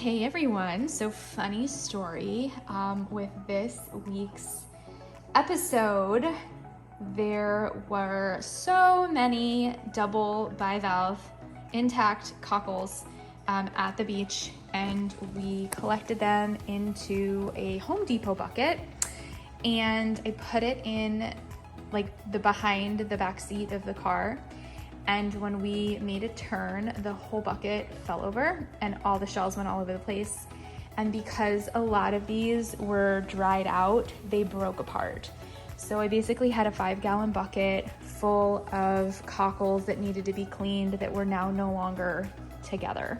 Hey everyone, so funny story with this week's episode. There were so many double bivalve intact cockles at the beach, and we collected them into a Home Depot bucket, and I put it in like behind the back seat of the car. And when we made a turn, the whole bucket fell over and all the shells went all over the place. And because a lot of these were dried out, they broke apart. So I basically had a 5-gallon bucket full of cockles that needed to be cleaned that were now no longer together.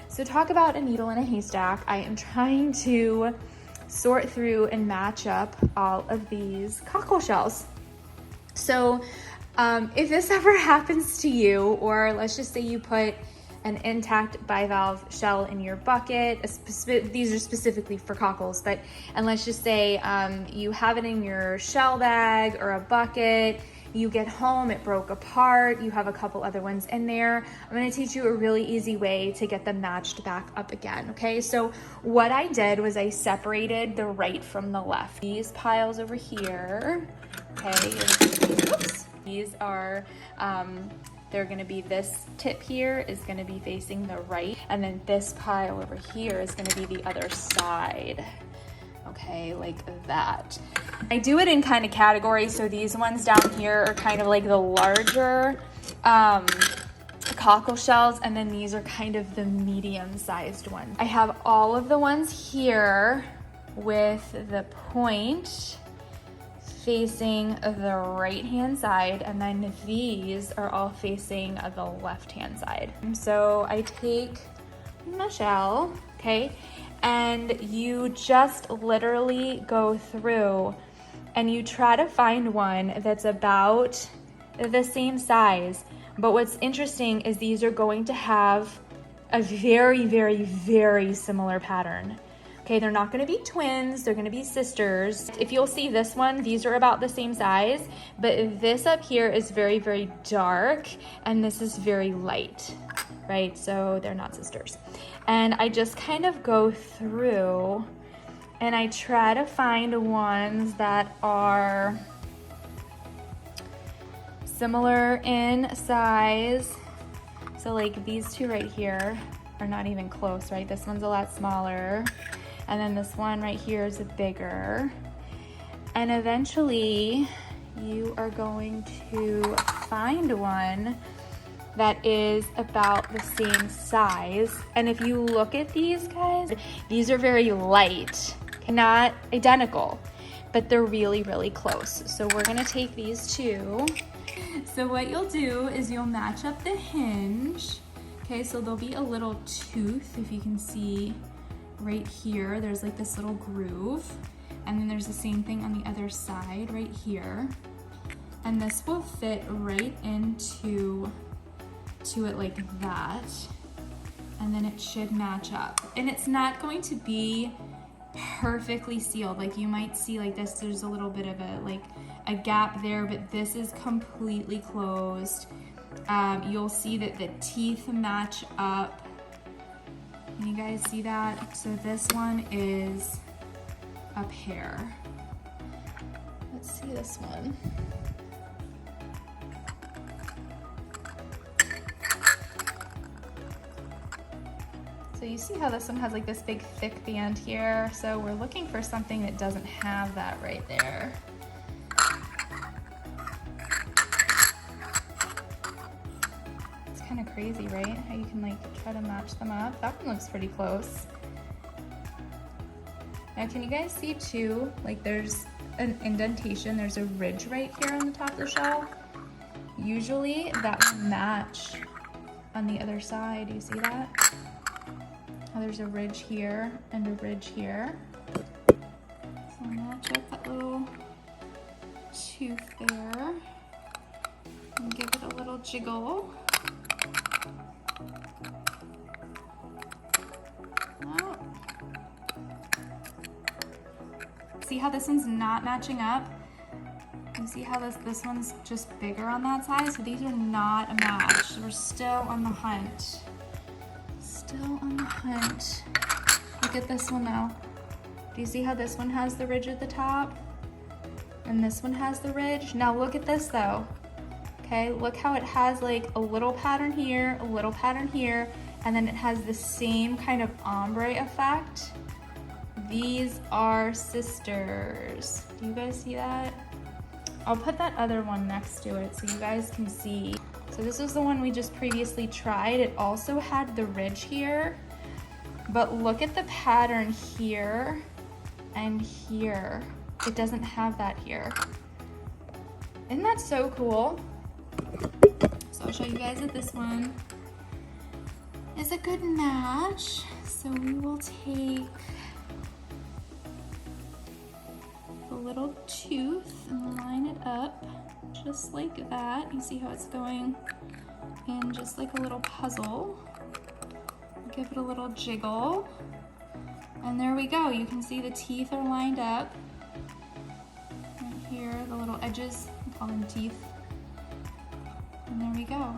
So talk about a needle in a haystack. I am trying to sort through and match up all of these cockle shells. So if this ever happens to you, or let's just say you put an intact bivalve shell in your bucket, these are specifically for cockles, and let's just say you have it in your shell bag or a bucket, you get home, it broke apart, you have a couple other ones in there. I'm gonna teach you a really easy way to get them matched back up again, okay? So what I did was I separated the right from the left. These piles over here, okay, oops. These are, they're gonna be, this tip here is gonna be facing the right, and then this pile over here is gonna be the other side. Okay, like that. I do it in kind of categories, so these ones down here are kind of like the larger cockle shells, and then these are kind of the medium-sized ones. I have all of the ones here with the point facing the right-hand side, and then these are all facing the left-hand side. So I take my shell, okay, and you just literally go through and you try to find one that's about the same size. But what's interesting is these are going to have a very, very, very similar pattern. Okay, they're not gonna be twins, they're gonna be sisters. If you'll see this one, these are about the same size, but this up here is very, very dark, and this is very light, right? So they're not sisters. And I just kind of go through and I try to find ones that are similar in size. So like these two right here are not even close, right? This one's a lot smaller. And then this one right here is bigger. And eventually you are going to find one that is about the same size. And if you look at these guys, these are very light, not identical, but they're really, really close. So we're gonna take these two. So what you'll do is you'll match up the hinge. Okay, so there'll be a little tooth, if you can see right here, there's like this little groove, and then there's the same thing on the other side right here, and this will fit right into it like that, and then it should match up. And it's not going to be perfectly sealed, like you might see like this, there's a little bit of a gap there, but this is completely closed. You'll see that the teeth match up. Can you guys see that? So this one is a pair. Let's see this one. So you see how this one has like this big thick band here? So we're looking for something that doesn't have that right there. Kind of crazy, right? How you can like try to match them up. That one looks pretty close. Now can you guys see too, like there's an indentation, there's a ridge right here on the top of the shell. Usually that will match on the other side. Do you see that? Now there's a ridge here and a ridge here. So match up that little tooth there and give it a little jiggle. See how this one's not matching up? You see how this one's just bigger on that side? So these are not a match. We're still on the hunt. Still on the hunt. Look at this one now. Do you see how this one has the ridge at the top? And this one has the ridge. Now look at this though. Okay, look how it has like a little pattern here, a little pattern here, and then it has the same kind of ombre effect. These are sisters. Do you guys see that? I'll put that other one next to it so you guys can see. So this is the one we just previously tried. It also had the ridge here, but look at the pattern here and here. It doesn't have that here. Isn't that so cool? So I'll show you guys that this one is a good match. So we will take the little tooth and line it up just like that. You see how it's going in just like a little puzzle. Give it a little jiggle. And there we go. You can see the teeth are lined up. Right here, the little edges, we call them teeth. And there we go.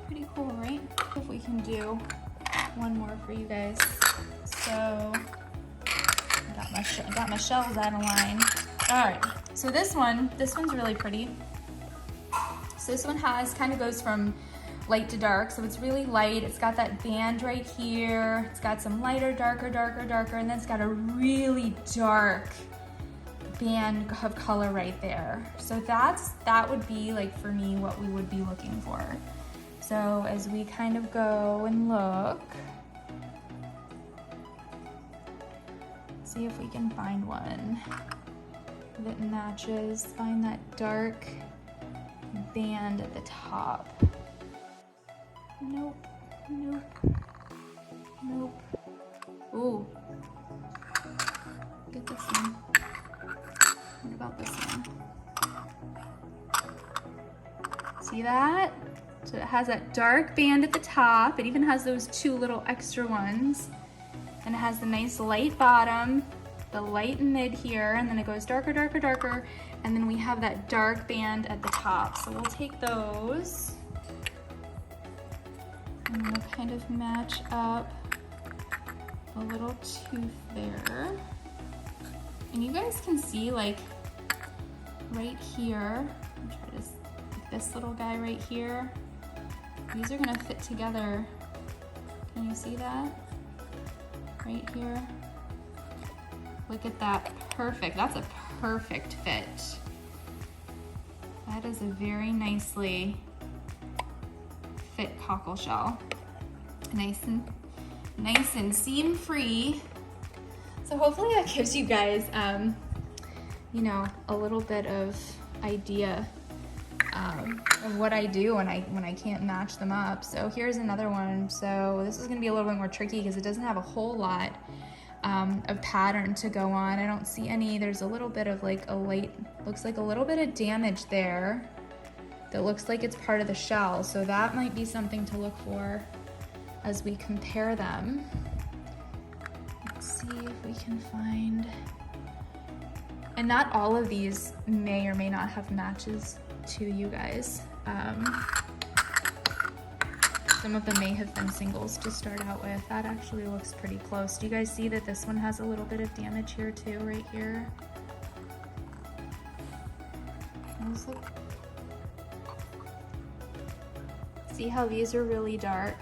Pretty cool, right? If we can do one more for you guys. So, I got my shells out of line. All right, so this one's really pretty. So this one kind of goes from light to dark, so it's really light. It's got that band right here. It's got some lighter, darker, darker, darker, and then it's got a really dark band of color right there. So that would be like for me what we would be looking for. So as we kind of go and look, see if we can find one that matches. Find that dark band at the top. Nope, nope, nope. Ooh, get this one. What about this one? See that? So it has that dark band at the top. It even has those two little extra ones. And it has the nice light bottom, the light mid here, and then it goes darker, darker, darker. And then we have that dark band at the top. So we'll take those. And we'll kind of match up a little tooth there. And you guys can see like right here, I'll try this, like this little guy right here. These are gonna fit together. Can you see that? Right here. Look at that, perfect. That's a perfect fit. That is a very nicely fit cockle shell. Nice and seam free. So hopefully that gives you guys, you know, a little bit of idea of what I do when I can't match them up. So here's another one. So this is gonna be a little bit more tricky because it doesn't have a whole lot of pattern to go on. I don't see any. There's a little bit of like a light, looks like a little bit of damage there that looks like it's part of the shell. So that might be something to look for as we compare them. Let's see if we can find, and not all of these may or may not have matches to you guys. Some of them may have been singles to start out with. That actually looks pretty close. Do you guys see that this one has a little bit of damage here too, right here? Those look... See how these are really dark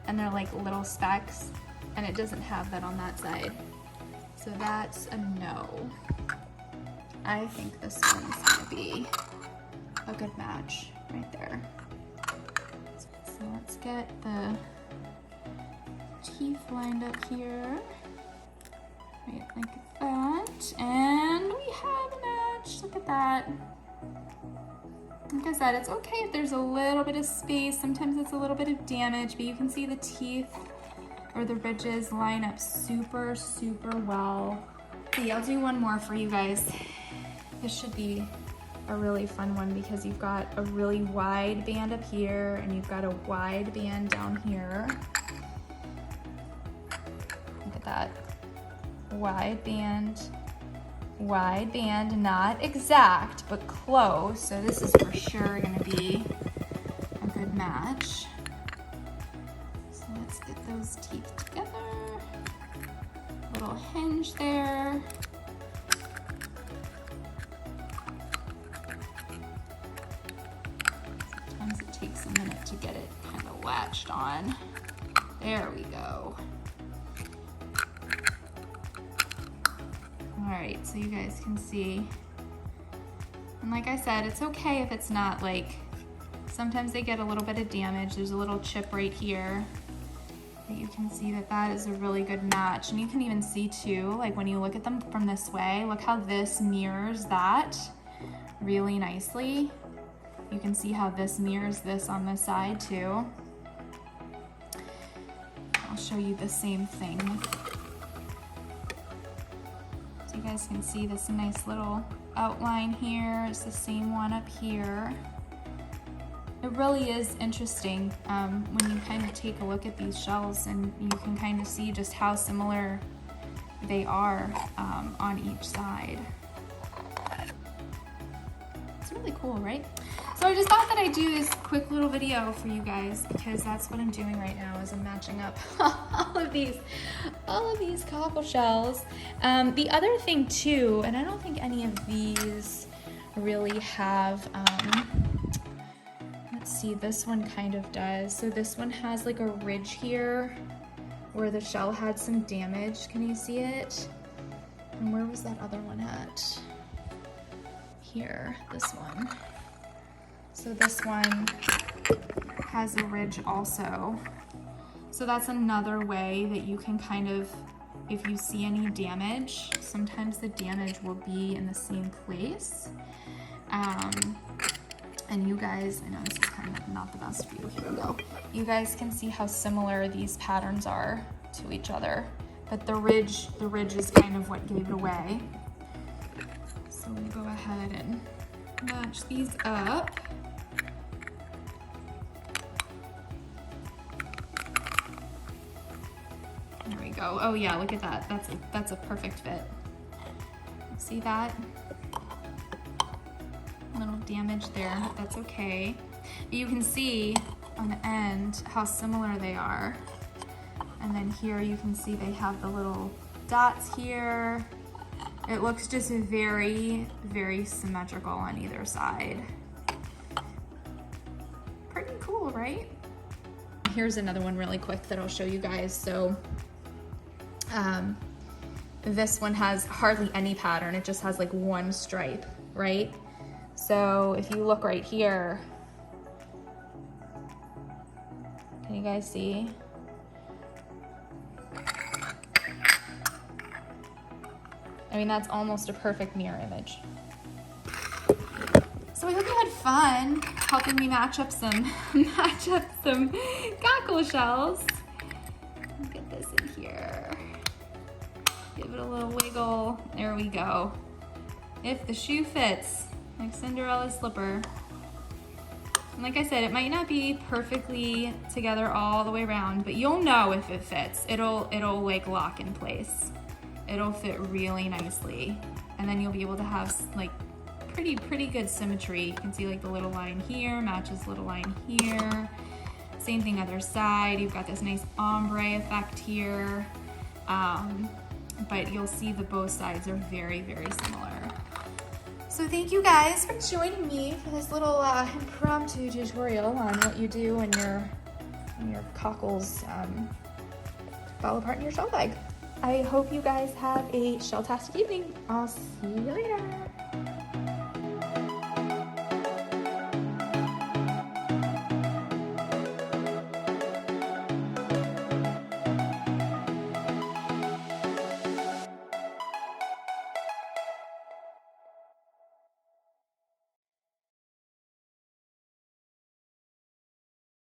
and they're like little specks, and it doesn't have that on that side. So that's a no. I think this one's gonna be a good match right there. So let's get the teeth lined up here, right like that, and we have a match. Look at that. Like I said, it's okay if there's a little bit of space. Sometimes it's a little bit of damage, but you can see the teeth or the ridges line up super, super well. Okay, I'll do one more for you guys. This should be a really fun one because you've got a really wide band up here and you've got a wide band down here. Look at that. Wide band, not exact, but close. So this is for sure gonna be a good match. So let's get those teeth together. little hinge there. Sometimes it takes a minute to get it kind of latched on. There we go. All right, so you guys can see. And like I said, it's okay if it's not like, sometimes they get a little bit of damage. There's a little chip right here. But you can see that that is a really good match. And you can even see too, like when you look at them from this way, look how this mirrors that really nicely. You can see how this mirrors this on this side too. I'll show you the same thing. So you guys can see this nice little outline here. It's the same one up here. It really is interesting when you kind of take a look at these shells, and you can kind of see just how similar they are on each side. It's really cool, right? So I just thought that I'd do this quick little video for you guys, because that's what I'm doing right now, is I'm matching up all of these cockle shells. The other thing too, and I don't think any of these really have, let's see, this one kind of does. So this one has like a ridge here where the shell had some damage. Can you see it? And where was that other one at? Here, this one. So this one has a ridge also. So that's another way that you can kind of, if you see any damage, sometimes the damage will be in the same place. And you guys, I know this is kind of not the best view, here we go. You guys can see how similar these patterns are to each other, but the ridge is kind of what gave it away. So we'll go ahead and match these up. There we go. Oh yeah, look at that. That's a perfect fit. See that? A little damage there, but that's okay. But you can see on the end how similar they are. And then here you can see they have the little dots here. It looks just very, very symmetrical on either side. Pretty cool, right? Here's another one really quick that I'll show you guys. So this one has hardly any pattern. It just has like one stripe, right? So if you look right here, can you guys see? I mean, that's almost a perfect mirror image. So I hope you had fun helping me match up some cockle shells. Get this in here. Give it a little wiggle. There we go. If the shoe fits, like Cinderella's slipper. And like I said, it might not be perfectly together all the way around, but you'll know if it fits. It'll like lock in place. It'll fit really nicely. And then you'll be able to have like pretty good symmetry. You can see like the little line here matches little line here. Same thing other side. You've got this nice ombre effect here. But you'll see the both sides are very, very similar. So thank you guys for joining me for this little impromptu tutorial on what you do when your cockles fall apart in your shell bag. I hope you guys have a shell-tastic evening. I'll see you later.